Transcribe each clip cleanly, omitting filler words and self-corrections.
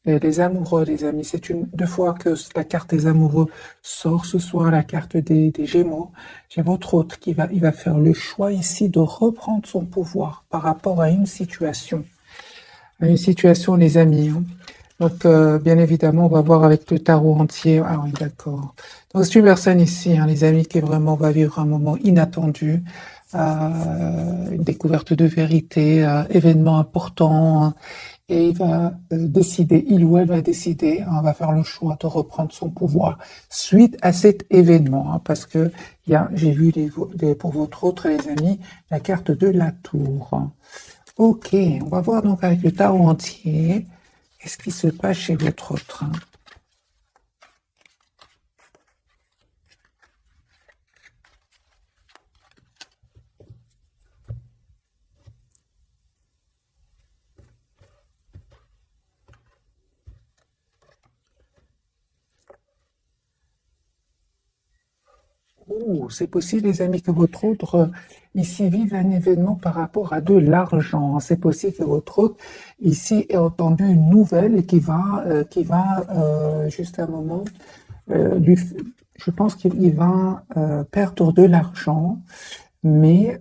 Et les amoureux, les amis, c'est une deux fois que la carte des amoureux sort ce soir, la carte des Gémeaux. J'ai votre hôte il va faire le choix ici de reprendre son pouvoir par rapport à une situation. À une situation, les amis, hein. Donc, bien évidemment, on va voir avec le tarot entier. Ah oui, d'accord. Donc, c'est une personne ici, hein, les amis, qui vraiment va vivre un moment inattendu, une découverte de vérité, événement important, hein, et il va décider, il ou elle va décider, hein, va faire le choix de reprendre son pouvoir suite à cet événement, hein, parce que j'ai vu pour votre autre, les amis, la carte de la tour. Ok, on va voir donc avec le tarot entier, qu'est-ce qui se passe chez votre autre, hein. Oh, c'est possible, les amis, que votre autre ici vive un événement par rapport à de l'argent. C'est possible que votre autre ici ait entendu une nouvelle et qui va juste un moment, je pense qu'il va perdre de l'argent, mais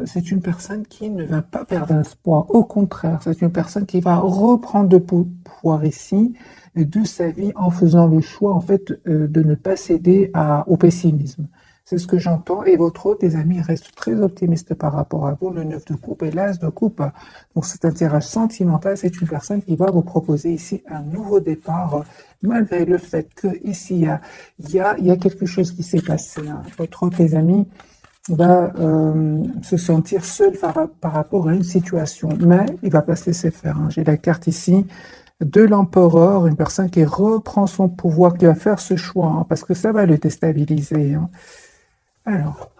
c'est une personne qui ne va pas perdre espoir. Au contraire, c'est une personne qui va reprendre de pouvoir ici de sa vie en faisant le choix en fait de ne pas céder au pessimisme. C'est ce que j'entends. Et votre autre, les amis, reste très optimiste par rapport à vous. Le 9 de coupe et l'as de coupe. Donc, c'est un tirage sentimental. C'est une personne qui va vous proposer ici un nouveau départ, malgré le fait que ici, il y a quelque chose qui s'est passé, hein. Votre autre, les amis, va se sentir seul par rapport à une situation, mais il va pas se laisser faire, hein. J'ai la carte ici de l'empereur, une personne qui reprend son pouvoir, qui va faire ce choix, hein, parce que ça va le déstabiliser, hein. Alors,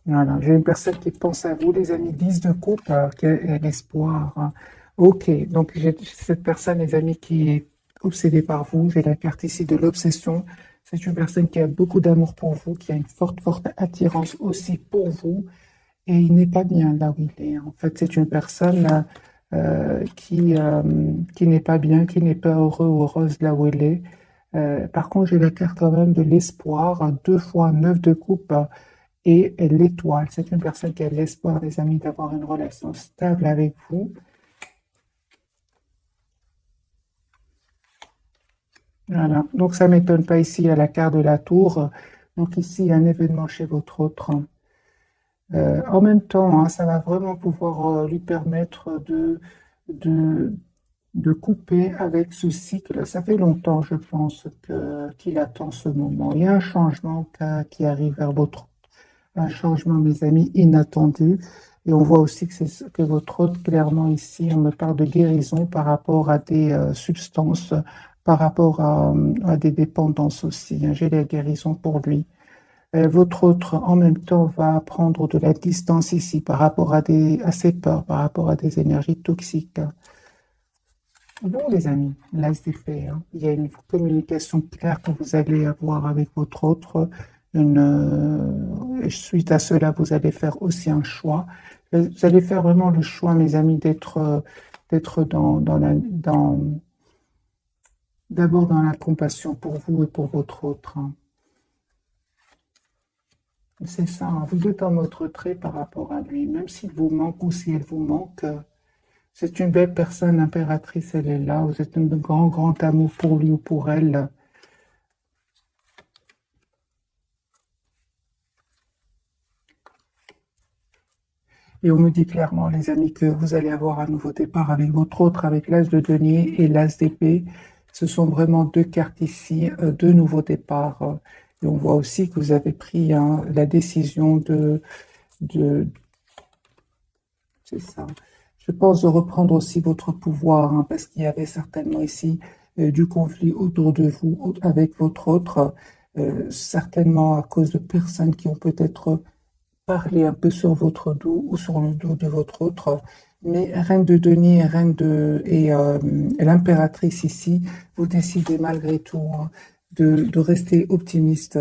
voilà, j'ai une personne qui pense à vous, les amis, 10 de coupe, qui a l'espoir, hein. Ok, donc j'ai cette personne, les amis, qui est obsédée par vous. J'ai la carte ici de l'obsession. C'est une personne qui a beaucoup d'amour pour vous, qui a une forte attirance aussi pour vous, et il n'est pas bien là où il est. En fait, c'est une personne qui n'est pas bien, qui n'est pas heureux ou heureuse là où elle est. Par contre, j'ai la carte quand même de l'espoir, deux fois 9 de coupe, et l'étoile. C'est une personne qui a l'espoir, les amis, d'avoir une relation stable avec vous. Voilà. Donc, ça ne m'étonne pas ici à la carte de la tour. Donc, ici, un événement chez votre autre. En même temps, hein, ça va vraiment pouvoir lui permettre de, de couper avec ce cycle. Ça fait longtemps, je pense, qu'il attend ce moment. Il y a un changement qui arrive vers votre, un changement, mes amis, inattendu. Et on voit aussi que c'est que votre hôte, clairement ici, on me parle de guérison par rapport à des substances, par rapport à des dépendances aussi, hein. J'ai la guérison pour lui. Votre autre, en même temps, va prendre de la distance ici par rapport à ses peurs, par rapport à des énergies toxiques. Bon, les amis, là, c'est fait, hein. Il y a une communication claire que vous allez avoir avec votre autre. Suite à cela, vous allez faire aussi un choix. Vous allez faire vraiment le choix, mes amis, d'être d'abord dans la compassion pour vous et pour votre autre, hein. C'est ça, hein. Vous êtes en mode retrait par rapport à lui, même s'il vous manque ou si elle vous manque. C'est une belle personne, l'impératrice, elle est là. Vous êtes un grand amour pour lui ou pour elle. Et on me dit clairement, les amis, que vous allez avoir un nouveau départ avec votre autre, avec l'as de denier et l'as d'épée. Ce sont vraiment deux cartes ici, deux nouveaux départs. Et on voit aussi que vous avez pris, hein, la décision de, c'est ça. Je pense de reprendre aussi votre pouvoir, hein, parce qu'il y avait certainement ici du conflit autour de vous, avec votre autre, certainement à cause de personnes qui ont peut-être parlé un peu sur votre dos ou sur le dos de votre autre. Mais Reine de Denier, et l'impératrice ici, vous décidez malgré tout, hein, de rester optimiste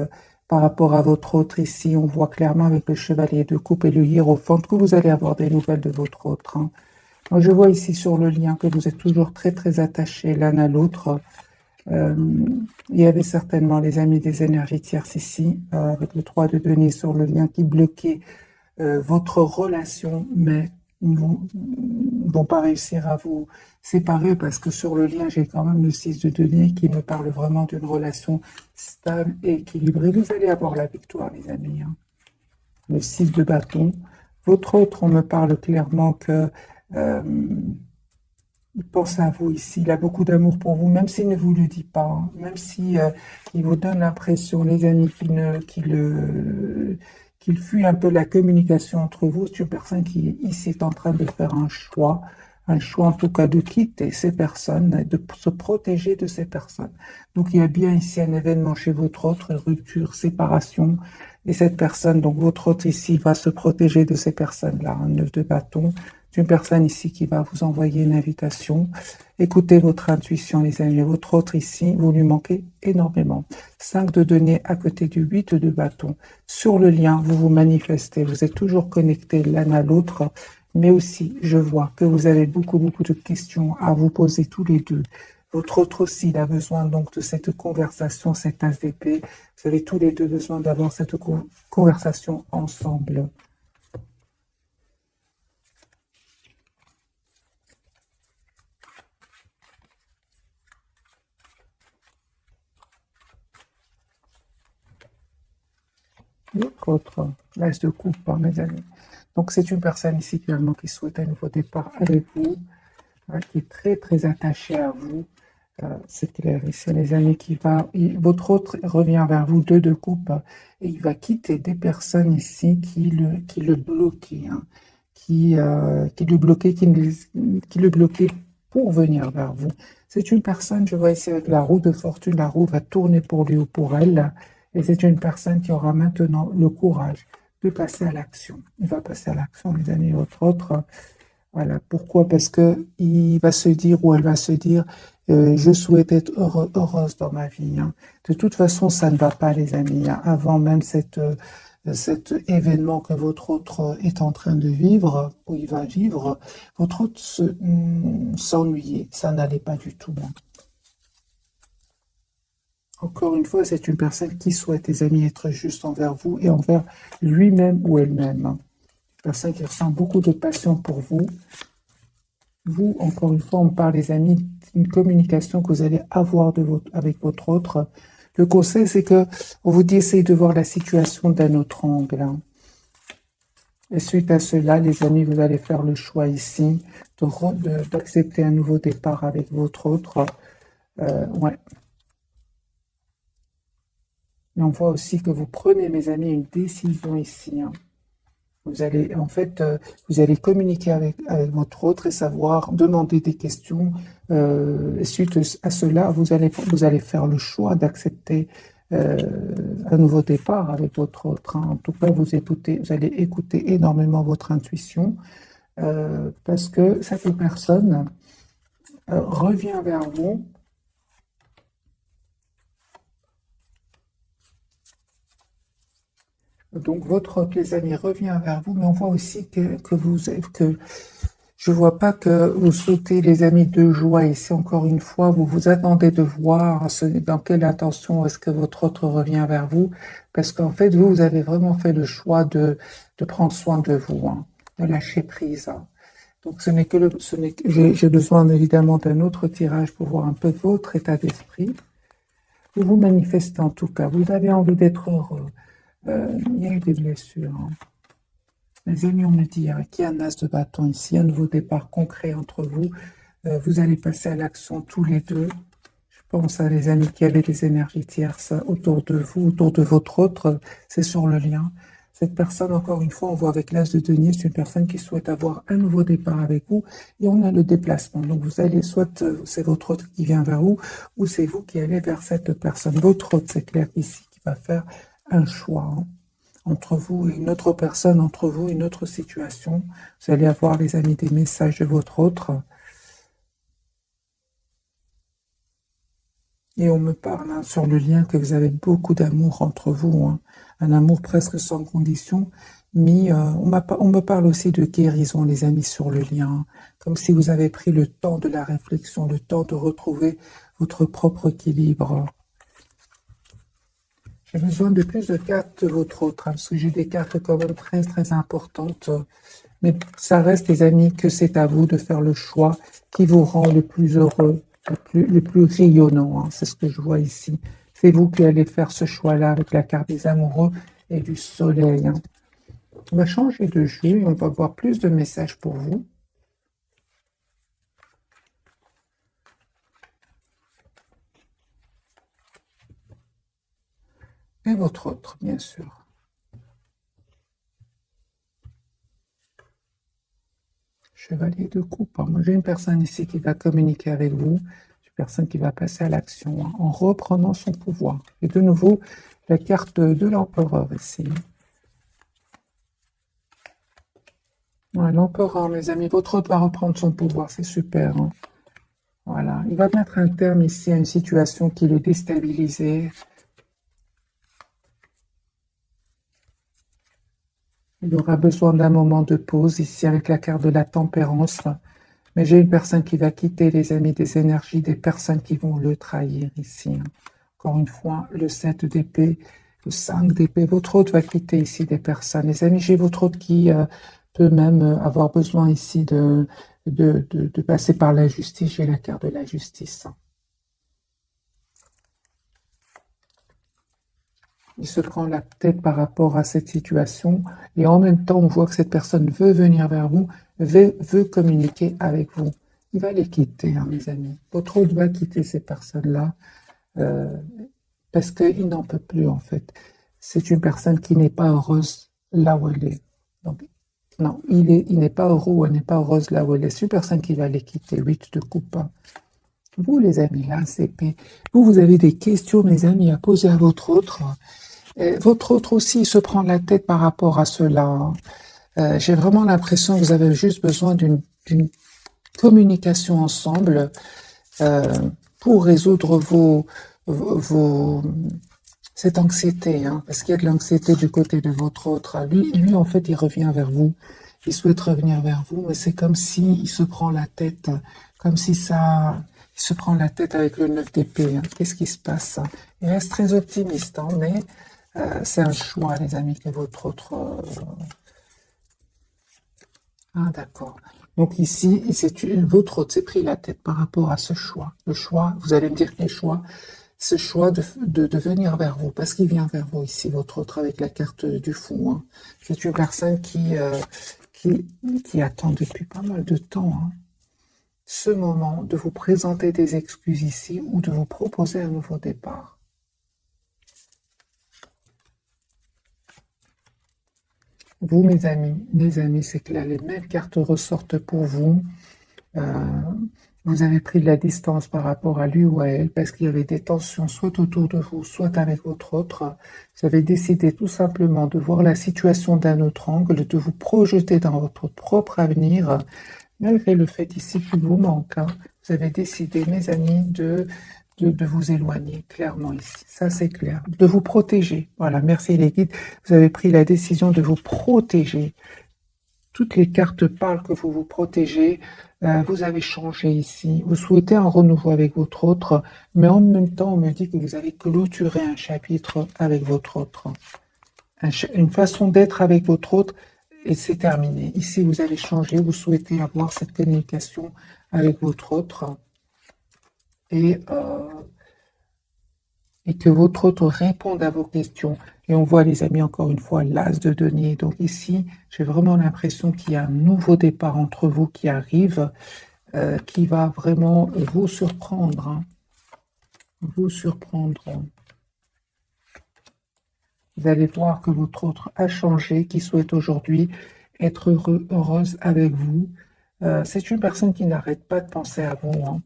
par rapport à votre autre ici. On voit clairement avec le chevalier de coupe et le hiérophant que vous allez avoir des nouvelles de votre autre. Hein. Moi, je vois ici sur le lien que vous êtes toujours très très attachés l'un à l'autre. Il y avait certainement les amis des énergies tierces ici, avec le 3 de denier sur le lien qui bloquait votre relation, mais ils vont pas réussir à vous séparer parce que sur le lien, j'ai quand même le 6 de denier qui me parle vraiment d'une relation stable et équilibrée. Vous allez avoir la victoire, les amis. Hein. Le 6 de bâton. Votre autre, on me parle clairement que il pense à vous ici, il a beaucoup d'amour pour vous, même s'il ne vous le dit pas, hein. Même si il vous donne l'impression, les amis, qu'il fuit un peu la communication entre vous. C'est une personne qui ici est en train de faire un choix en tout cas de quitter ces personnes, et de se protéger de ces personnes. Donc il y a bien ici un événement chez votre autre, une rupture, séparation, et cette personne, donc votre autre ici, va se protéger de ces personnes-là, un 9 de bâton. C'est une personne ici qui va vous envoyer une invitation. Écoutez votre intuition, les amis. Votre autre ici, vous lui manquez énormément. 5 de denier à côté du 8 de bâton. Sur le lien, vous vous manifestez. Vous êtes toujours connectés l'un à l'autre. Mais aussi, je vois que vous avez beaucoup de questions à vous poser tous les deux. Votre autre aussi, il a besoin donc de cette conversation, cette as d'épée. Vous avez tous les deux besoin d'avoir cette conversation ensemble. L'autre, l'as de coupe, hein, mes amis. Donc, c'est une personne ici clairement qui souhaite un nouveau départ avec vous, hein, qui est très, très attachée à vous. C'est clair, ici, les amis, votre autre revient vers vous, 2 de coupe, et il va quitter des personnes ici qui le bloquaient, hein, qui le bloquaient, qui le bloquaient pour venir vers vous. C'est une personne, je vois ici avec la roue de fortune, la roue va tourner pour lui ou pour elle, et c'est une personne qui aura maintenant le courage de passer à l'action. Il va passer à l'action, les amis, votre autre. Voilà. Pourquoi? Parce que il va se dire ou elle va se dire, je souhaite être heureuse dans ma vie. Hein. De toute façon, ça ne va pas, les amis. Hein. Avant même cet événement que votre autre est en train de vivre, ou il va vivre, votre autre s'ennuyait. Ça n'allait pas du tout. Hein. Encore une fois, c'est une personne qui souhaite, les amis, être juste envers vous et envers lui-même ou elle-même. Hein. Une personne qui ressent beaucoup de passion pour vous. Vous, encore une fois, on parle, les amis, d'une communication que vous allez avoir avec votre autre. Le conseil, c'est que on vous dit, essayez de voir la situation d'un autre angle. Hein. Et suite à cela, les amis, vous allez faire le choix ici d'accepter un nouveau départ avec votre autre. Ouais. Et on voit aussi que vous prenez, mes amis, une décision ici. Hein. Vous allez, en fait, vous allez communiquer avec votre autre et savoir demander des questions. Suite à cela, vous allez faire le choix d'accepter un nouveau départ avec votre autre. Hein. En tout cas, vous allez écouter énormément votre intuition parce que cette personne revient vers vous. Donc, votre les amis revient vers vous, mais on voit aussi que je vois pas que vous souhaitez, les amis, de joie. Ici, encore une fois, vous vous attendez de voir dans quelle intention est-ce que votre autre revient vers vous, parce qu'en fait, vous avez vraiment fait le choix de prendre soin de vous, hein, de lâcher prise. Hein. Donc, j'ai besoin évidemment d'un autre tirage pour voir un peu votre état d'esprit. Vous vous manifestez en tout cas, vous avez envie d'être heureux. Il y a eu des blessures. Hein. Les amis, on me dit qu'il y a un as de bâton ici, un nouveau départ concret entre vous. Vous allez passer à l'action tous les deux. Je pense à les amis qui avaient des énergies tierces autour de vous, autour de votre autre. C'est sur le lien. Cette personne, encore une fois, on voit avec l'as de denier, c'est une personne qui souhaite avoir un nouveau départ avec vous. Et on a le déplacement. Donc vous allez, soit c'est votre autre qui vient vers vous, ou c'est vous qui allez vers cette personne. Votre autre, c'est clair ici, qui va faire un choix. Hein. Entre vous et une autre personne, entre vous et une autre situation. Vous allez avoir, les amis, des messages de votre autre. Et on me parle hein, sur le lien que vous avez beaucoup d'amour entre vous, hein. Un amour presque sans condition. Mais on me parle aussi de guérison, les amis, sur le lien, hein. Comme si vous avez pris le temps de la réflexion, le temps de retrouver votre propre équilibre. J'ai besoin de plus de cartes de votre autre, hein, parce que j'ai des cartes quand même très très importantes. Mais ça reste, les amis, que c'est à vous de faire le choix qui vous rend le plus heureux, le plus rayonnant, hein. C'est ce que je vois ici. C'est vous qui allez faire ce choix-là avec la carte des amoureux et du soleil, hein. On va changer de jeu et on va voir plus de messages pour vous. Et votre autre, bien sûr. Chevalier de coupe, hein. Moi, j'ai une personne ici qui va communiquer avec vous. Une personne qui va passer à l'action hein, en reprenant son pouvoir. Et de nouveau, la carte de l'empereur ici. Ouais, l'empereur, mes amis, votre hôte va reprendre son pouvoir, c'est super, hein. Voilà, il va mettre un terme ici à une situation qui le déstabilisait. Il aura besoin d'un moment de pause ici avec la carte de la tempérance. Mais j'ai une personne qui va quitter, les amis, des énergies, des personnes qui vont le trahir ici, hein. Encore une fois, le 7 d'épée, le 5 d'épée. Votre hôte va quitter ici des personnes. Les amis, j'ai votre hôte qui peut même avoir besoin ici de passer par la justice. J'ai la carte de la justice. Il se prend la tête par rapport à cette situation et en même temps, on voit que cette personne veut venir vers vous, veut communiquer avec vous. Il va les quitter, hein, mes amis. Votre hôte va quitter ces personnes-là parce qu'il n'en peut plus, en fait. C'est une personne qui n'est pas heureuse là où elle est. Donc, non, il n'est pas heureux ou elle n'est pas heureuse là où elle est. C'est une personne qui va les quitter. 8 de coupe. Vous, les amis, là, c'est vous avez des questions, mes amis, à poser à votre autre. Votre autre aussi il se prend la tête par rapport à cela. J'ai vraiment l'impression que vous avez juste besoin d'une communication ensemble pour résoudre cette anxiété, hein, parce qu'il y a de l'anxiété du côté de votre autre. Lui, en fait, il revient vers vous. Il souhaite revenir vers vous, mais c'est comme si il se prend la tête, comme si ça... Il se prend la tête avec le 9 d'épée, hein. Qu'est-ce qui se passe? Il reste très optimiste, hein, mais c'est un choix, les amis, que votre autre... Ah, d'accord. Donc ici, votre autre s'est pris la tête par rapport à ce choix. Le choix, vous allez me dire quel choix? Ce choix de venir vers vous, parce qu'il vient vers vous ici, votre autre, avec la carte du fou, hein. C'est une personne qui attend depuis pas mal de temps, hein, ce moment de vous présenter des excuses ici ou de vous proposer un nouveau départ. Vous, mes amis, c'est que là, les mêmes cartes ressortent pour vous. Vous avez pris de la distance par rapport à lui ou à elle parce qu'il y avait des tensions soit autour de vous, soit avec votre autre. Vous avez décidé tout simplement de voir la situation d'un autre angle, de vous projeter dans votre propre avenir, malgré le fait ici qu'il vous manque, hein. Vous avez décidé, mes amis, de vous éloigner, clairement ici. Ça, c'est clair. De vous protéger. Voilà, merci les guides. Vous avez pris la décision de vous protéger. Toutes les cartes parlent que vous vous protégez. Vous avez changé ici. Vous souhaitez un renouveau avec votre autre, mais en même temps, on me dit que vous avez clôturé un chapitre avec votre autre. Une façon d'être avec votre autre, et c'est terminé. Ici, vous avez changé. Vous souhaitez avoir cette communication avec votre autre. Et que votre autre réponde à vos questions. Et on voit, les amis, encore une fois, l'as de denier. Donc ici, j'ai vraiment l'impression qu'il y a un nouveau départ entre vous qui arrive, qui va vraiment vous surprendre, hein. Vous surprendre. Vous allez voir que votre autre a changé, qui souhaite aujourd'hui être heureuse avec vous. C'est une personne qui n'arrête pas de penser à vous, hein.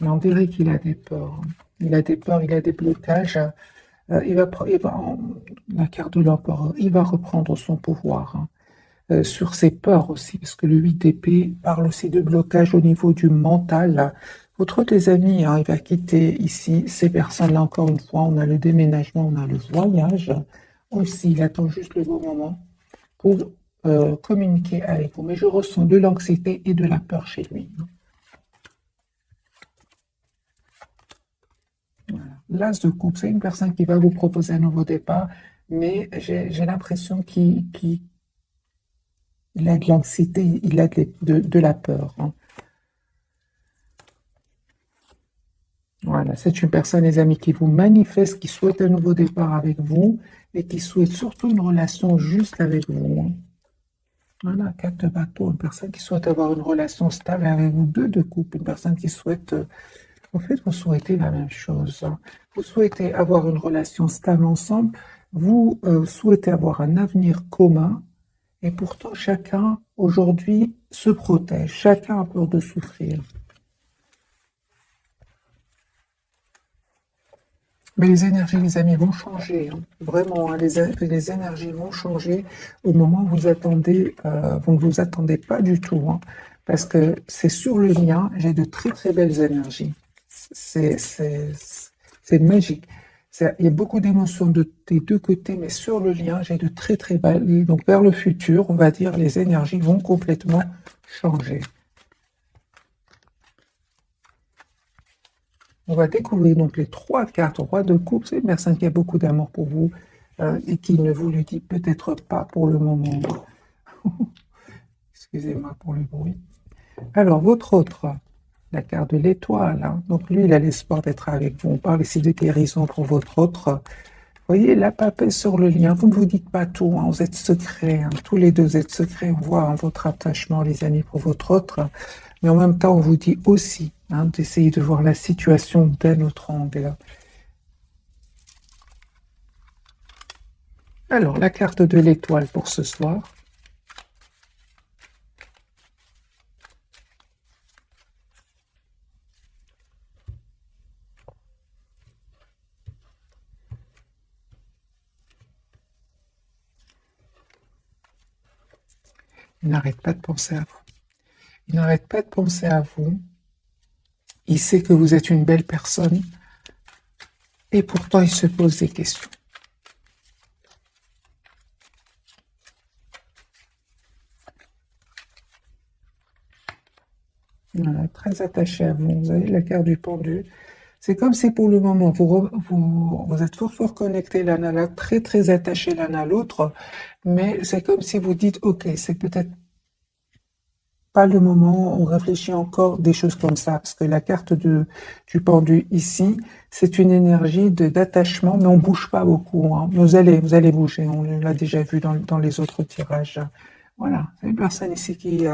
Mais on dirait qu'il a des peurs, hein. Il a des peurs, il a des blocages. La carte de l'empereur, il va reprendre son pouvoir, hein, sur ses peurs aussi, parce que le 8 d'épée parle aussi de blocage au niveau du mental. Votre autre, les amis, hein, il va quitter ici ces personnes-là, encore une fois. On a le déménagement, on a le voyage. Aussi, il attend juste le bon moment pour communiquer avec vous. Mais je ressens de l'anxiété et de la peur chez lui. Voilà. L'as de coupe, c'est une personne qui va vous proposer un nouveau départ, mais j'ai l'impression qu'il a de l'anxiété, il a de la peur, hein. Voilà, c'est une personne, les amis, qui vous manifeste, qui souhaite un nouveau départ avec vous et qui souhaite surtout une relation juste avec vous, hein. Voilà, 4 de bateau, une personne qui souhaite avoir une relation stable avec vous, 2 de coupe, une personne qui souhaite, en fait, vous souhaitez la même chose, hein. Vous souhaitez avoir une relation stable ensemble, vous souhaitez avoir un avenir commun, et pourtant chacun, aujourd'hui, se protège, chacun a peur de souffrir. Mais les énergies, les amis, vont changer, hein. Vraiment, hein, les énergies vont changer au moment où vous attendez, vous ne vous attendez pas du tout, hein, parce que c'est sur le lien, j'ai de très très belles énergies. C'est c'est- c'est magique. Il y a beaucoup d'émotions des deux côtés, mais sur le lien, j'ai de très très belles. Donc vers le futur, on va dire, les énergies vont complètement changer. On va découvrir donc les 3 cartes roi de coupe. C'est une personne qui a beaucoup d'amour pour vous et qui ne vous le dit peut-être pas pour le moment. Excusez-moi pour le bruit. Alors, votre autre, la carte de l'étoile, hein. Donc lui, il a l'espoir d'être avec vous. On parle ici de guérison pour votre autre. Vous voyez, la papesse sur le lien. Vous ne vous dites pas tout, hein. Vous êtes secrets, hein. Tous les deux êtes secrets. On voit, hein, votre attachement, les amis, pour votre autre. Mais en même temps, on vous dit aussi, hein, d'essayer de voir la situation d'un autre angle. Alors, la carte de l'étoile pour ce soir. Il n'arrête pas de penser à vous. Il n'arrête pas de penser à vous. Il sait que vous êtes une belle personne. Et pourtant, il se pose des questions. Voilà, très attaché à vous. Vous avez la carte du pendu. C'est comme si pour le moment, vous êtes fort, fort connectés l'un à l'autre, très, très attachés l'un à l'autre. Mais c'est comme si vous dites, OK, c'est peut-être pas le moment, on réfléchit encore des choses comme ça, parce que la carte du pendu ici, c'est une énergie d'attachement, mais on bouge pas beaucoup, hein. Vous allez bouger, on l'a déjà vu dans les autres tirages. Voilà, c'est une personne ici qui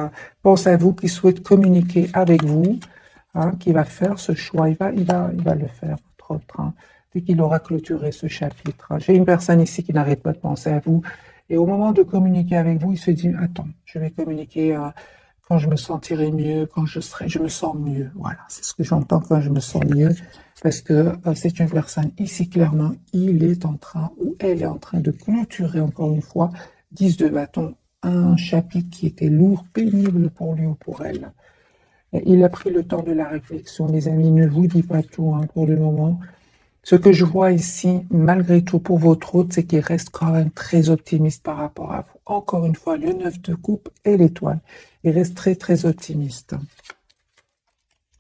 pense à vous, qui souhaite communiquer avec vous, hein, qui va faire ce choix, il va le faire, votre autre, hein, dès qu'il aura clôturé ce chapitre. J'ai une personne ici qui n'arrête pas de penser à vous, et au moment de communiquer avec vous, il se dit, attends, je vais communiquer quand je me sentirai mieux, quand je me sens mieux. Voilà, c'est ce que j'entends quand je me sens mieux, parce que c'est une personne ici, clairement, il est en train, ou elle est en train de clôturer, encore une fois, 10 de bâton, un chapitre qui était lourd, pénible pour lui ou pour elle. Et il a pris le temps de la réflexion, les amis, ne vous dis pas tout, hein, pour le moment. Ce que je vois ici, malgré tout pour votre hôte, c'est qu'il reste quand même très optimiste par rapport à vous. Encore une fois, le 9 de coupe et l'étoile. Il reste très, très optimiste.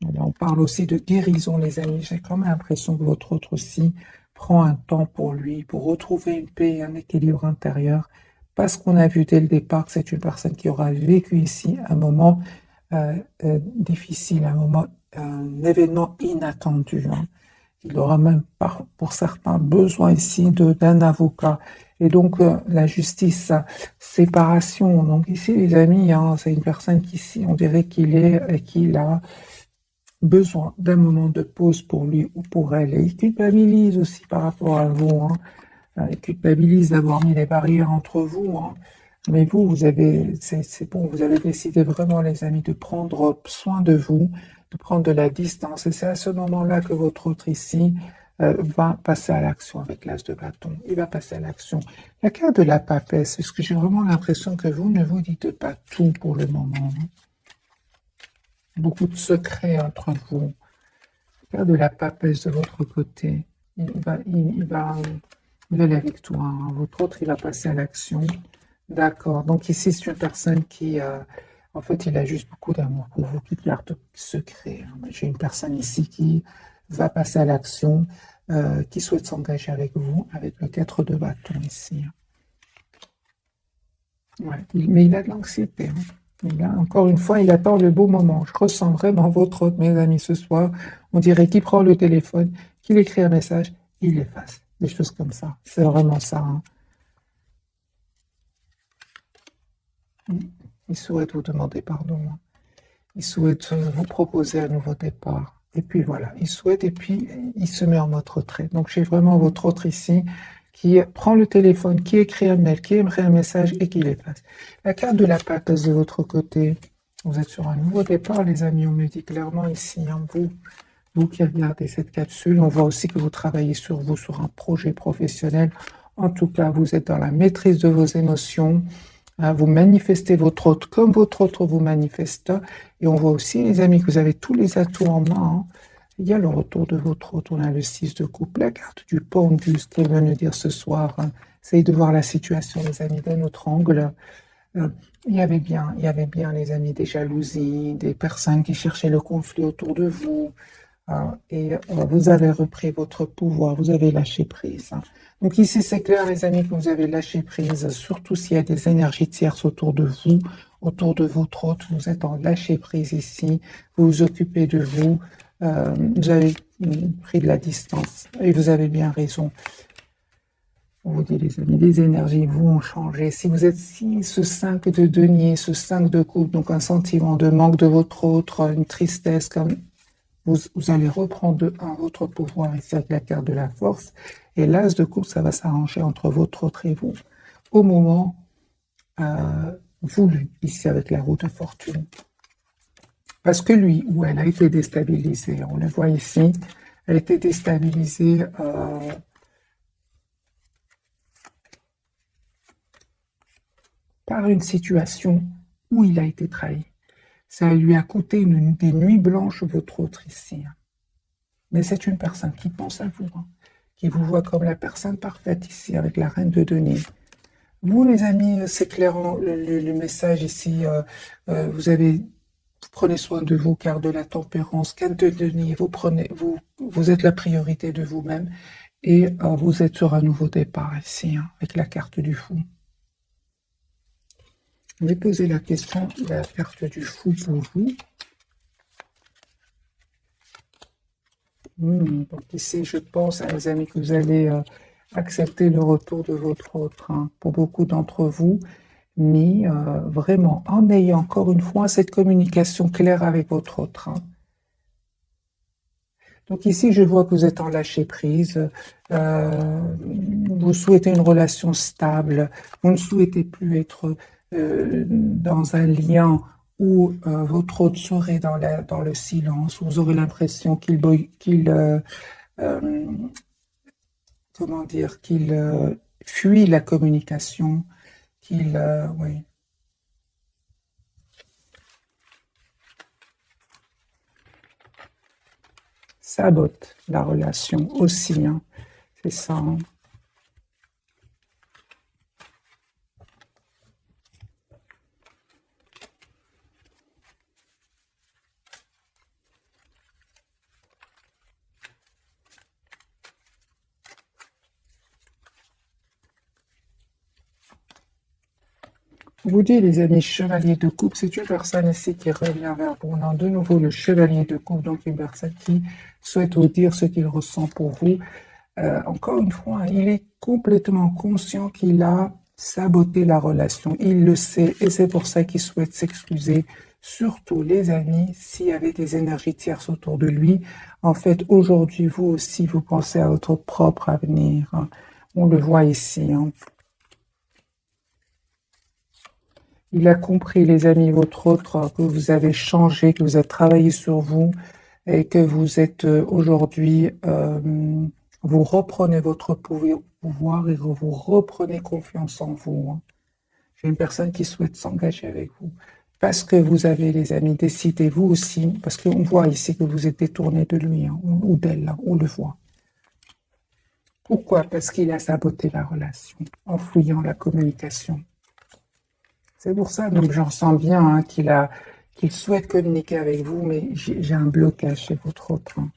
Voilà, on parle aussi de guérison, les amis. J'ai quand même l'impression que votre autre aussi prend un temps pour lui, pour retrouver une paix et un équilibre intérieur. Parce qu'on a vu dès le départ que c'est une personne qui aura vécu ici un moment difficile, un événement inattendu, hein. Il aura même, pour certains, besoin ici d'un avocat. Et donc, la justice, séparation. Donc ici, les amis, hein, c'est une personne qui, ici, on dirait qu'il a besoin d'un moment de pause pour lui ou pour elle. Et il culpabilise aussi par rapport à vous, hein. Il culpabilise d'avoir mis des barrières entre vous, hein. Mais vous, c'est bon, vous avez décidé vraiment, les amis, de prendre soin de vous, de prendre de la distance. Et c'est à ce moment-là que votre autre ici va passer à l'action avec l'as de bâton. Il va passer à l'action. La carte de la papesse, est-ce que j'ai vraiment l'impression que vous ne vous dites pas tout pour le moment, hein? Beaucoup de secrets entre vous. Carte de la papesse de votre côté. Il va aller avec toi, hein. Votre autre, il va passer à l'action. D'accord. Donc ici, c'est une personne qui, en fait, il a juste beaucoup d'amour pour vous, qui garde secret, hein. J'ai une personne ici qui va passer à l'action, qui souhaite s'engager avec vous, avec le 4 de bâton ici, hein. Ouais. Mais il a de l'anxiété, hein. Encore une fois, il attend le beau moment. Je ressens vraiment votre autre, mes amis, ce soir. On dirait qu'il prend le téléphone, qu'il écrit un message, il l'efface. Des choses comme ça. C'est vraiment ça, hein. Il souhaite vous demander pardon, hein. Il souhaite vous proposer un nouveau départ. Et puis voilà, il souhaite et puis il se met en mode retrait. Donc j'ai vraiment votre autre ici qui prend le téléphone, qui écrit un mail, qui aimerait un message et qui l'efface. La carte de la papesse de votre côté, vous êtes sur un nouveau départ, les amis, on me dit clairement ici, hein, vous qui regardez cette capsule, on voit aussi que vous travaillez sur vous, sur un projet professionnel. En tout cas, vous êtes dans la maîtrise de vos émotions. Vous manifestez votre autre comme votre autre vous manifeste. Et on voit aussi, les amis, que vous avez tous les atouts en main, hein. Il y a le retour de votre autre. On a le 6 de coupe, la carte du pendu, ce qu'elle vient de dire ce soir, hein. Essayez de voir la situation, les amis, d'un autre angle. Il y avait bien, les amis, des jalousies, des personnes qui cherchaient le conflit autour de vous. Et vous avez repris votre pouvoir, vous avez lâché prise, hein. Donc ici, c'est clair, les amis, que vous avez lâché prise, surtout s'il y a des énergies tierces autour de vous, autour de votre autre, vous êtes en lâcher prise ici, vous vous occupez de vous, vous avez pris de la distance, et vous avez bien raison. On vous dit, les amis, les énergies vont changer. Si vous êtes ce 5 de denier, ce 5 de coupe, donc un sentiment de manque de votre autre, une tristesse, comme vous allez reprendre de un votre pouvoir ici avec la carte de la force. Et l'as de coupe, ça va s'arranger entre votre autre et vous. Au moment voulu, ici avec la roue de fortune. Parce que lui ou elle a été déstabilisé. On le voit ici. Elle a été déstabilisée par une situation où il a été trahi. Ça lui a coûté des nuits blanches, votre autre ici, hein. Mais c'est une personne qui pense à vous, hein, qui vous voit comme la personne parfaite ici, avec la reine de denier. Vous, les amis, c'est clair, le message ici, vous prenez soin de vous, car de la tempérance, carte de denier, vous êtes la priorité de vous-même, et vous êtes sur un nouveau départ ici, hein, avec la carte du fou. Je vais poser la question de la carte du fou pour vous. Donc ici, je pense, à mes amis, que vous allez accepter le retour de votre autre, hein, pour beaucoup d'entre vous, mais vraiment en ayant encore une fois cette communication claire avec votre autre, hein. Donc ici, je vois que vous êtes en lâcher prise, vous souhaitez une relation stable, vous ne souhaitez plus être dans un lien où votre autre serait dans le silence, où vous aurez l'impression comment dire, qu'il fuit la communication, oui. Sabote la relation aussi, hein. C'est ça, hein. Je vous dis, les amis, chevalier de coupe, c'est une personne ici qui revient vers vous. On a de nouveau le chevalier de coupe, donc une personne qui souhaite vous dire ce qu'il ressent pour vous. Encore une fois, il est complètement conscient qu'il a saboté la relation. Il le sait et c'est pour ça qu'il souhaite s'excuser. Surtout, les amis, s'il y avait des énergies tierces autour de lui. En fait, aujourd'hui, vous aussi, vous pensez à votre propre avenir, hein. On le voit ici, hein. Il a compris, les amis, votre autre, que vous avez changé, que vous avez travaillé sur vous et que vous êtes aujourd'hui, vous reprenez votre pouvoir et vous reprenez confiance en vous, hein. J'ai une personne qui souhaite s'engager avec vous. Parce que vous avez, les amis, décidé, vous aussi, parce qu'on voit ici que vous êtes détourné de lui, hein, ou d'elle, hein, on le voit. Pourquoi? Parce qu'il a saboté la relation, en fouillant la communication. C'est pour ça, donc j'en sens bien hein, qu'il souhaite communiquer avec vous, mais j'ai un blocage chez votre autre. Hein.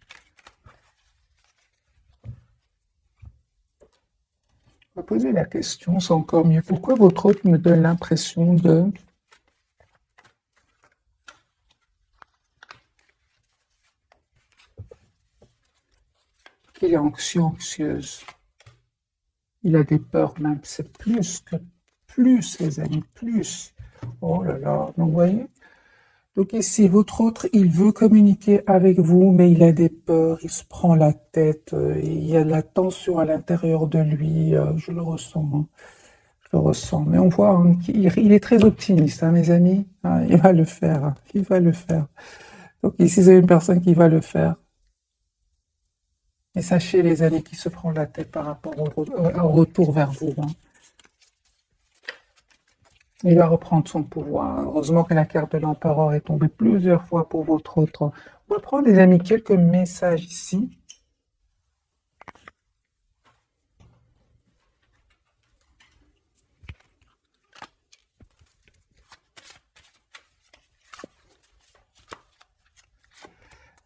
On va poser la question, c'est encore mieux. Pourquoi votre autre me donne l'impression de... qu'il est anxieux, anxieuse. Il a des peurs même, c'est plus, les amis, plus. Oh là là, donc vous voyez? Donc ici, votre autre, il veut communiquer avec vous, mais il a des peurs, il se prend la tête, il y a de la tension à l'intérieur de lui, je le ressens, hein, je le ressens. Mais on voit hein, qu'il est très optimiste, hein, mes amis, hein, il va le faire, hein, il va le faire. Donc ici, c'est une personne qui va le faire. Et sachez, les amis, qui se prend la tête par rapport au retour vers vous. Hein. Il va reprendre son pouvoir. Heureusement que la carte de l'empereur est tombée plusieurs fois pour votre autre. On va prendre, les amis, quelques messages ici.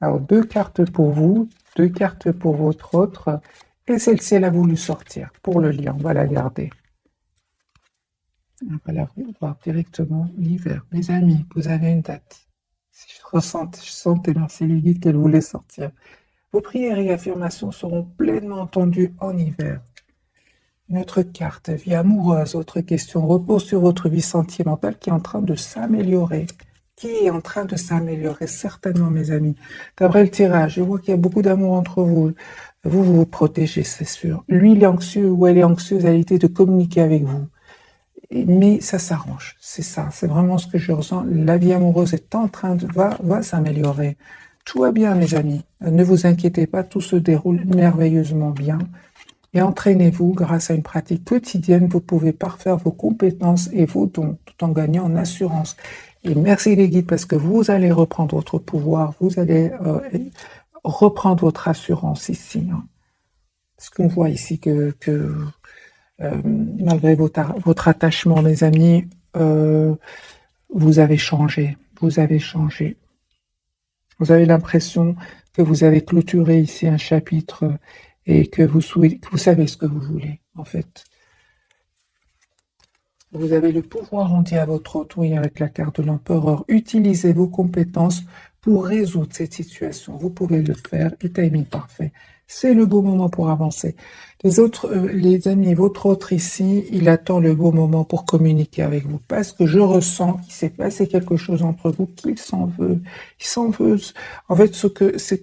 Alors, deux cartes pour vous, deux cartes pour votre autre. Et celle-ci, elle a voulu sortir pour le lien. On va la garder. On va la voir directement l'hiver. Mes amis, vous avez une date. Si je sentais, merci les guides, qu'elle voulait sortir. Vos prières et affirmations seront pleinement entendues en hiver. Notre carte, vie amoureuse, autre question, repose sur votre vie sentimentale qui est en train de s'améliorer. Qui est en train de s'améliorer, certainement, mes amis. D'après le tirage, je vois qu'il y a beaucoup d'amour entre vous. Vous vous protégez, c'est sûr. Lui, il est anxieux ou elle est anxieuse à l'idée de communiquer avec vous. Mais ça s'arrange, c'est ça, c'est vraiment ce que je ressens. La vie amoureuse est en train de va s'améliorer. Tout va bien, mes amis. Ne vous inquiétez pas, tout se déroule merveilleusement bien. Et entraînez-vous grâce à une pratique quotidienne. Vous pouvez parfaire vos compétences et vos dons tout en gagnant en assurance. Et merci les guides parce que vous allez reprendre votre pouvoir, vous allez reprendre votre assurance ici. Hein. Parce qu'on voit ici que malgré votre attachement, mes amis, vous avez changé. Vous avez changé. Vous avez l'impression que vous avez clôturé ici un chapitre et que vous savez ce que vous voulez, en fait. Vous avez le pouvoir, on dit à votre autre, oui, avec la carte de l'empereur. Utilisez vos compétences pour résoudre cette situation. Vous pouvez le faire, et timing parfait. C'est le beau moment pour avancer. Les amis, votre autre ici, il attend le beau moment pour communiquer avec vous. Parce que je ressens qu'il s'est passé quelque chose entre vous, qu'il s'en veut. Il s'en veut. En fait, ce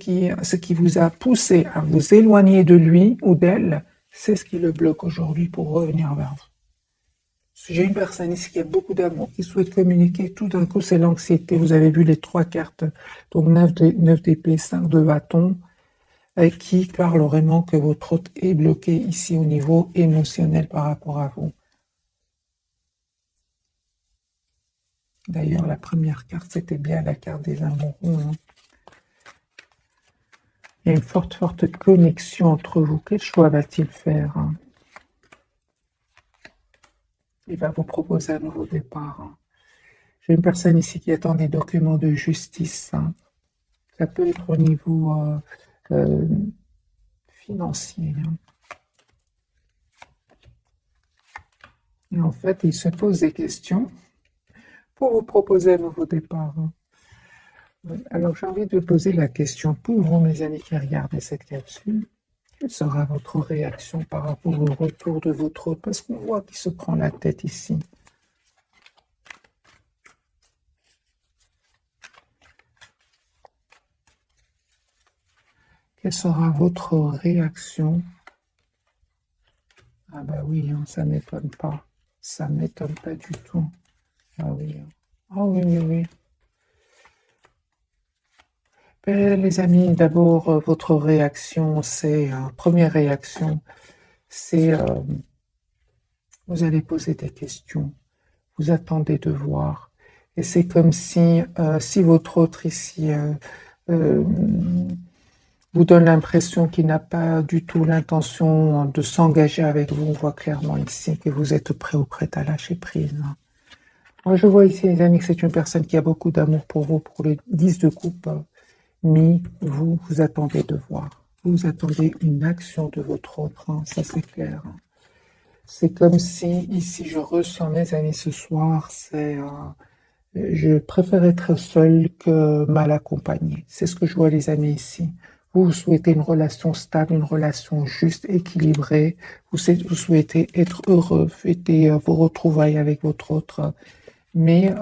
qui vous a poussé à vous éloigner de lui ou d'elle, c'est ce qui le bloque aujourd'hui pour revenir vers vous. J'ai une personne ici qui a beaucoup d'amour, qui souhaite communiquer. Tout d'un coup, c'est l'anxiété. Vous avez vu les trois cartes. Donc, 9 d'épée, 5 de bâton, qui parle vraiment que votre hôte est bloqué ici au niveau émotionnel par rapport à vous. D'ailleurs, la première carte, c'était bien la carte des amoureux. Hein. Il y a une forte connexion entre vous. Quel choix va-t-il faire hein? Il va vous proposer un nouveau départ. Hein. J'ai une personne ici qui attend des documents de justice. Hein. Ça peut être au niveau financier. Hein. Et en fait, il se pose des questions pour vous proposer un nouveau départ. Hein. Alors, j'ai envie de poser la question pour vous, mes amis qui regardez cette capsule. Quelle sera votre réaction par rapport au retour de votre hôte? Parce qu'on voit qu'il se prend la tête ici. Quelle sera votre réaction? Ah bah oui, hein, ça m'étonne pas. Ça m'étonne pas du tout. Ah oui. Ah oui, oui, oui. Les amis, d'abord, votre réaction, c'est, première réaction, c'est, vous allez poser des questions, vous attendez de voir, Et c'est comme si, si votre autre ici euh, vous donne l'impression qu'il n'a pas du tout l'intention de s'engager avec vous, on voit clairement ici que vous êtes prêt ou prête à lâcher prise. Moi, je vois ici, les amis, que c'est une personne qui a beaucoup d'amour pour vous, pour le 10 de coupe, mais vous, vous attendez de voir. Vous attendez une action de votre autre, hein, ça c'est clair. C'est comme si, ici, je ressens, mes amis, ce soir, je préfère être seul que mal accompagné. C'est ce que je vois, les amis, ici. Vous souhaitez une relation stable, une relation juste, équilibrée. Vous souhaitez être heureux, fêter vos retrouvailles avec votre autre. Mais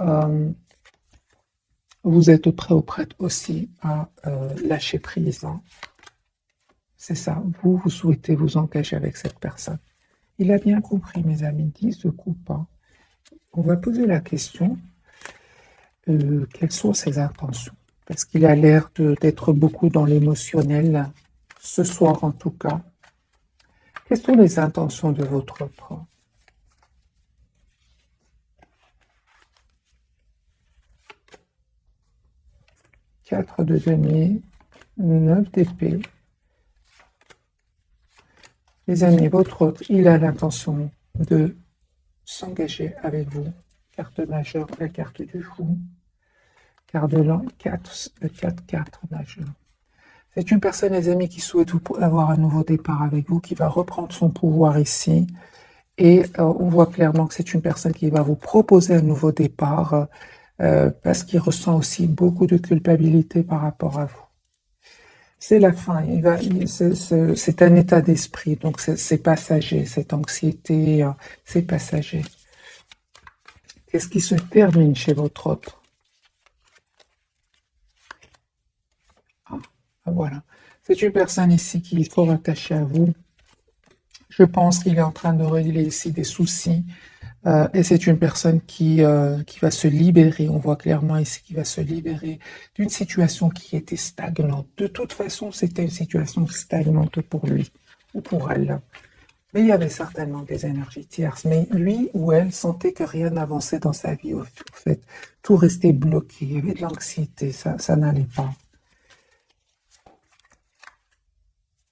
vous êtes prêt ou prête aussi à lâcher prise, hein. C'est ça. Vous souhaitez vous engager avec cette personne. Il a bien compris, mes amis. 10 de coupe, hein. On va poser la question. Quelles sont ses intentions? Parce qu'il a l'air d'être beaucoup dans l'émotionnel, ce soir en tout cas. Quelles sont les intentions de votre autre? 4 de denier, 9 d'épée. Les amis, votre autre, il a l'intention de s'engager avec vous. Carte majeure, la carte du fou. Carte de l'an, 4, 4 majeure. C'est une personne, les amis, qui souhaite avoir un nouveau départ avec vous, qui va reprendre son pouvoir ici. Et on voit clairement que c'est une personne qui va vous proposer un nouveau départ parce qu'il ressent aussi beaucoup de culpabilité par rapport à vous. C'est la fin, c'est un état d'esprit, donc c'est passager, cette anxiété, c'est passager. Qu'est-ce qui se termine chez votre autre? Voilà. C'est une personne ici qui est fort attachée à vous. Je pense qu'il est en train de régler ici des soucis. Et c'est une personne qui va se libérer. On voit clairement ici qu'il va se libérer d'une situation qui était stagnante. De toute façon, c'était une situation stagnante pour lui ou pour elle. Mais il y avait certainement des énergies tierces. Mais lui ou elle sentait que rien n'avançait dans sa vie. Au fait, tout restait bloqué. Il y avait de l'anxiété. Ça n'allait pas.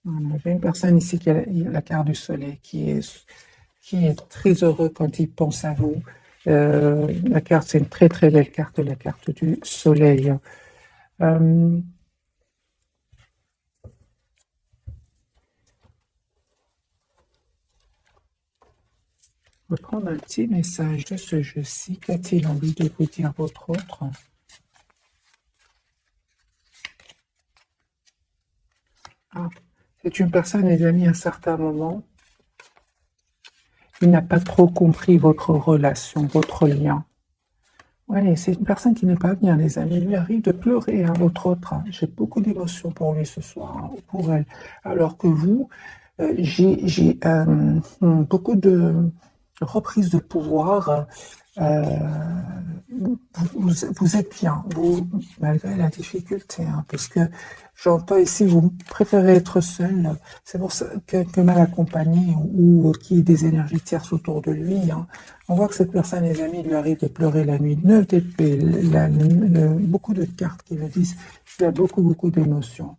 Voilà. J'ai une personne ici qui a la carte du soleil, qui est très heureux quand il pense à vous. La carte, c'est une très très belle carte, la carte du soleil. Euh, je vais prendre un petit message de ce jeu-ci. Qu'a-t-il envie de vous dire votre autre? Ah, c'est une personne, les amis, à un certain moment, il n'a pas trop compris votre relation, votre lien. Oui, c'est une personne qui n'est pas bien, les amis. Il lui arrive de pleurer, hein, votre autre, hein. J'ai beaucoup d'émotions pour lui ce soir, hein, ou pour elle. Alors que vous, j'ai beaucoup de reprises de pouvoir. euh, vous êtes bien, vous, malgré la difficulté, hein, parce que j'entends ici, vous préférez être seul. C'est pour ça que mal accompagné ou qu'il y ait des énergies tierces autour de lui, hein. On voit que cette personne, les amis, lui arrive de pleurer la nuit. 9 d'épée, beaucoup de cartes qui me disent qu'il y a beaucoup d'émotions.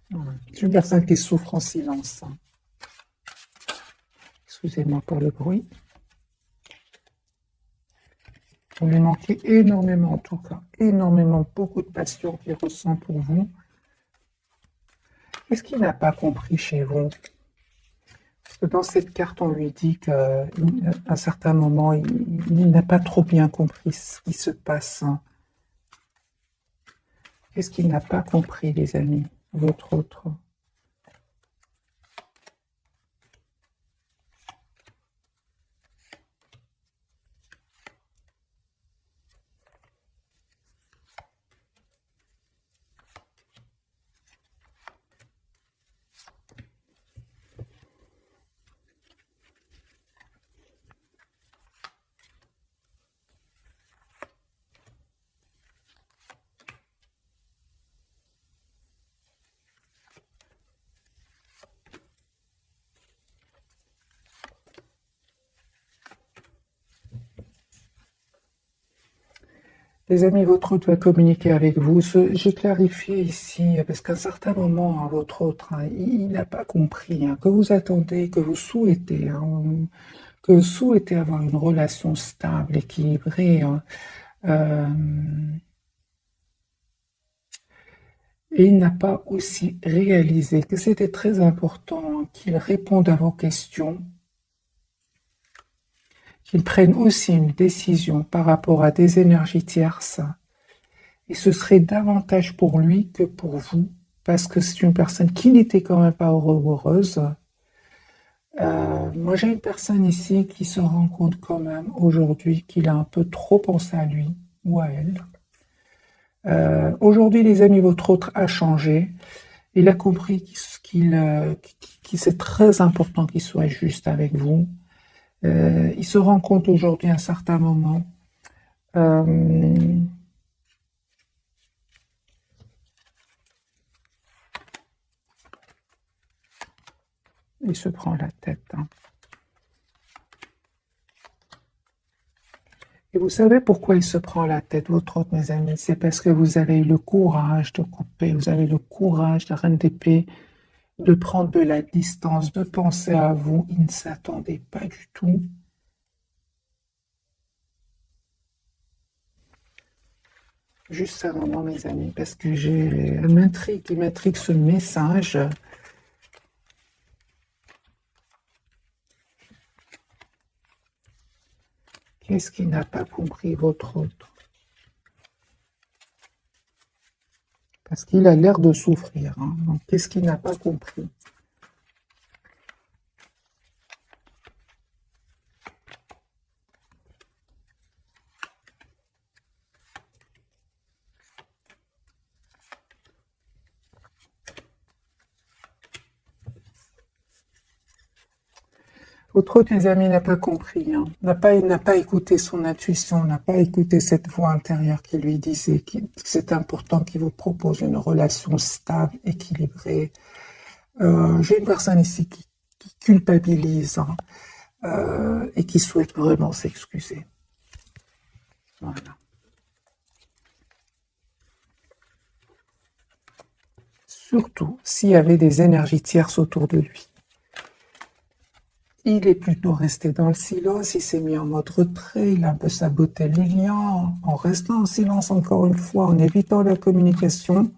Voilà. C'est une personne qui souffre en silence, hein. Excusez-moi pour le bruit. Vous lui manquez énormément, en tout cas, énormément, beaucoup de passion qu'il ressent pour vous. Qu'est-ce qu'il n'a pas compris chez vous? Parce que dans cette carte, on lui dit qu'à un certain moment, il n'a pas trop bien compris ce qui se passe, hein. Qu'est-ce qu'il n'a pas compris, les amis, votre autre? Les amis, votre hôte va communiquer avec vous. J'ai clarifié ici, parce qu'à un certain moment, hein, votre hôte, hein, il n'a pas compris hein, que vous attendez, que vous souhaitez avoir une relation stable, équilibrée. Hein. Euh, et il n'a pas aussi réalisé que c'était très important hein, qu'il réponde à vos questions, qu'il prenne aussi une décision par rapport à des énergies tierces. Et ce serait davantage pour lui que pour vous, parce que c'est une personne qui n'était quand même pas heureuse. Moi, j'ai une personne ici qui se rend compte quand même aujourd'hui qu'il a un peu trop pensé à lui ou à elle. Aujourd'hui, les amis, votre autre a changé. Il a compris qu'il c'est très important qu'il soit juste avec vous. Il se rend compte aujourd'hui à un certain moment. Euh, il se prend la tête. Hein. Et vous savez pourquoi il se prend la tête, votre autre, mes amis? C'est parce que vous avez eu le courage de couper, vous avez le courage, la reine d'épée, de prendre de la distance, de penser à vous. Il ne s'attendait pas du tout. Juste un moment, mes amis, parce que il m'intrigue ce message. Qu'est-ce qui n'a pas compris votre autre? Parce qu'il a l'air de souffrir. Hein. Donc, qu'est-ce qu'il n'a pas compris? Votre autre, les amis, n'a pas compris, hein. N'a pas écouté son intuition, n'a pas écouté cette voix intérieure qui lui disait que c'est important qu'il vous propose une relation stable, équilibrée. J'ai une personne ici qui culpabilise hein, et qui souhaite vraiment s'excuser. Voilà. Surtout s'il y avait des énergies tierces autour de lui. Il est plutôt resté dans le silence, il s'est mis en mode retrait, il a un peu saboté les liens, en restant en silence encore une fois, en évitant la communication.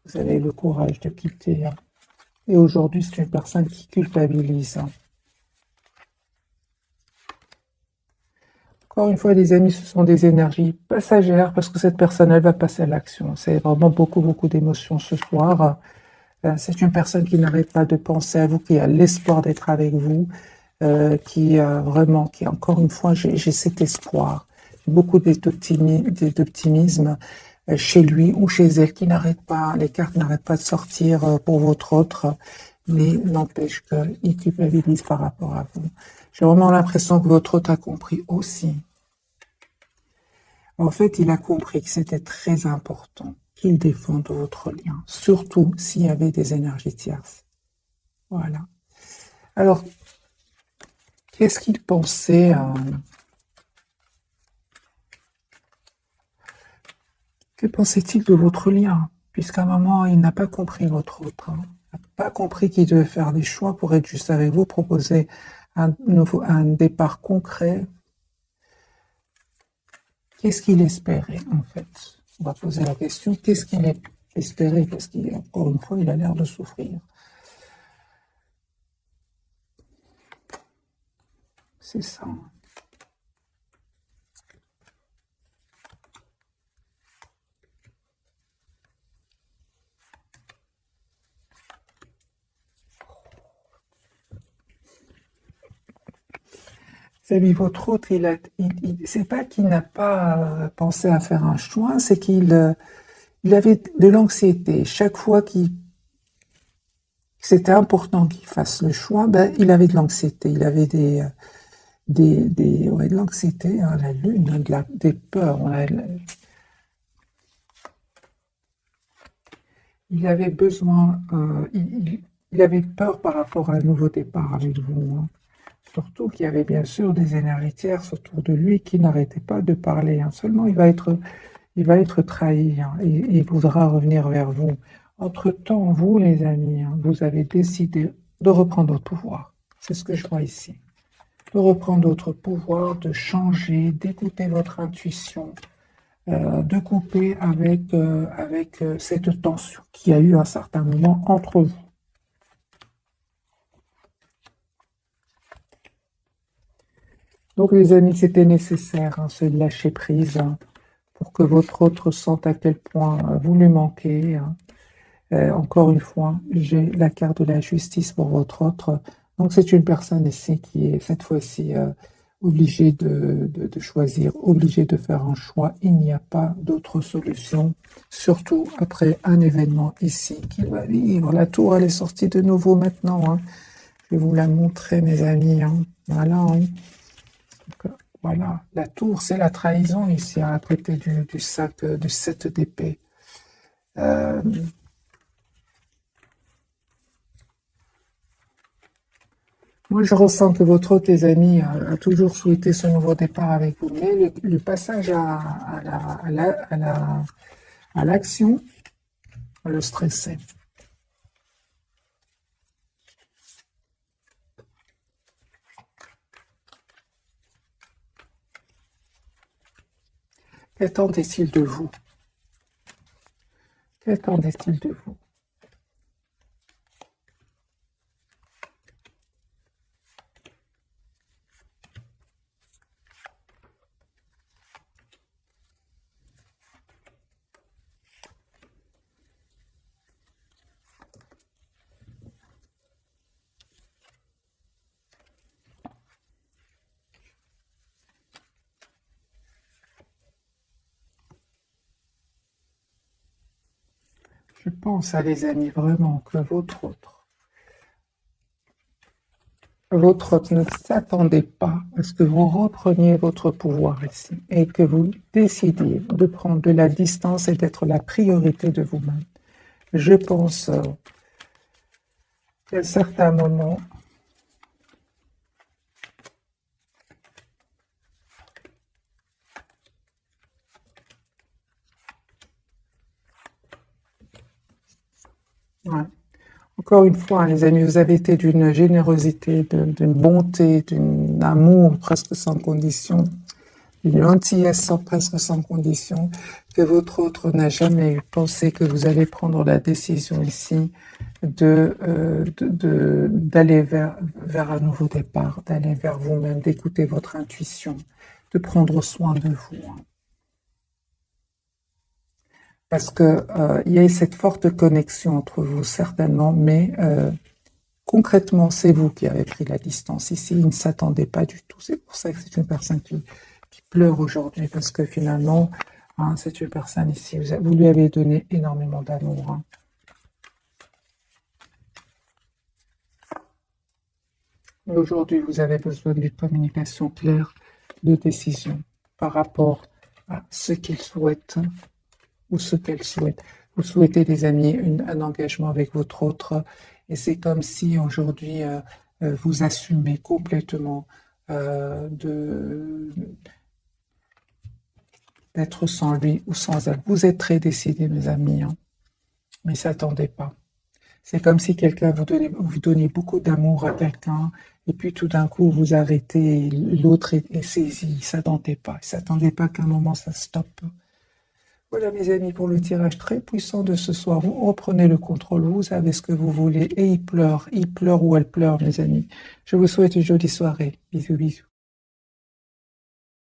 Vous avez le courage de quitter. Hein. Et aujourd'hui, c'est une personne qui culpabilise. Hein. Encore une fois, les amis, ce sont des énergies passagères parce que cette personne, elle va passer à l'action. C'est vraiment beaucoup, beaucoup d'émotions ce soir. C'est une personne qui n'arrête pas de penser à vous, qui a l'espoir d'être avec vous, qui encore une fois, j'ai cet espoir, beaucoup d'optimisme chez lui ou chez elle, qui n'arrête pas, les cartes n'arrêtent pas de sortir pour votre autre, mais n'empêche qu'il culpabilise par rapport à vous. J'ai vraiment l'impression que votre autre a compris aussi. En fait, il a compris que c'était très important qu'il défende votre lien, surtout s'il y avait des énergies tierces. Voilà. Alors, qu'est-ce qu'il pensait Que pensait-il de votre lien? Puisqu'à un moment, il n'a pas compris votre autre. Hein. Il n'a pas compris qu'il devait faire des choix pour être juste avec vous, proposer un départ concret. Qu'est-ce qu'il espérait, en fait? On va poser la question, qu'est-ce qu'il espérait? Parce qu'encore une fois, il a l'air de souffrir. C'est ça. C'est lui, votre autre, c'est pas qu'il n'a pas pensé à faire un choix, c'est il avait de l'anxiété. Chaque fois qu'il c'était important qu'il fasse le choix, ben, il avait de l'anxiété, il avait ouais, de l'anxiété, hein, la lune, hein, des peurs. Il avait besoin, il avait peur par rapport à un nouveau départ avec vous. Hein. Surtout qu'il y avait bien sûr des énergies tierces autour de lui qui n'arrêtaient pas de parler, hein. Seulement, il va être trahi, hein, et il voudra revenir vers vous. Entre-temps, vous, les amis, hein, vous avez décidé de reprendre votre pouvoir. C'est ce que je vois ici. De reprendre votre pouvoir, de changer, d'écouter votre intuition, de couper avec cette tension qu'il y a eu à un certain moment entre vous. Donc, les amis, c'était nécessaire, hein, ce lâcher prise, hein, pour que votre autre sente à quel point vous lui manquez, hein. Encore une fois, j'ai la carte de la justice pour votre autre. Donc, c'est une personne ici qui est cette fois-ci obligée de choisir, obligée de faire un choix. Il n'y a pas d'autre solution, surtout après un événement ici qu'il va vivre. La tour, elle est sortie de nouveau maintenant, hein. Je vais vous la montrer, mes amis, hein. Voilà, hein. Donc, voilà, la tour, c'est la trahison ici, hein, à côté du sac, du 7 d'épée. Moi, je ressens que votre hôte, les amis, a toujours souhaité ce nouveau départ avec vous, mais le passage à l'action le stressait. Qu'attendait-il de vous? Qu'attendait-il de vous? Je pense, à les amis, vraiment que votre hôte ne s'attendait pas à ce que vous repreniez votre pouvoir ici et que vous décidiez de prendre de la distance et d'être la priorité de vous-même. Je pense qu'à certains moments, ouais. Encore une fois, les amis, vous avez été d'une générosité, d'une bonté, d'un amour presque sans condition, une gentillesse presque sans condition, que votre autre n'a jamais eu pensé que vous allez prendre la décision ici d'aller vers un nouveau départ, d'aller vers vous-même, d'écouter votre intuition, de prendre soin de vous, hein. Parce que il y a cette forte connexion entre vous, certainement, mais concrètement, c'est vous qui avez pris la distance ici. Il ne s'attendait pas du tout. C'est pour ça que c'est une personne qui pleure aujourd'hui, parce que finalement, hein, c'est une personne ici, vous lui avez donné énormément d'amour, hein. Mais aujourd'hui, vous avez besoin d'une communication claire, de décision par rapport à ce qu'il souhaite ou ce qu'elle souhaite. Vous souhaitez, les amis, un engagement avec votre autre, et c'est comme si aujourd'hui vous assumez complètement d'être sans lui ou sans elle. Vous êtes très décidés, mes amis, hein, mais ne s'attendez pas. C'est comme si quelqu'un vous donnait beaucoup d'amour à quelqu'un, et puis tout d'un coup vous arrêtez, et l'autre est saisi, il ne s'attendait pas qu'à un moment ça stoppe. Voilà, mes amis, pour le tirage très puissant de ce soir. Vous reprenez le contrôle, vous savez ce que vous voulez, et il pleure ou elle pleure, mes amis. Je vous souhaite une jolie soirée. Bisous, bisous.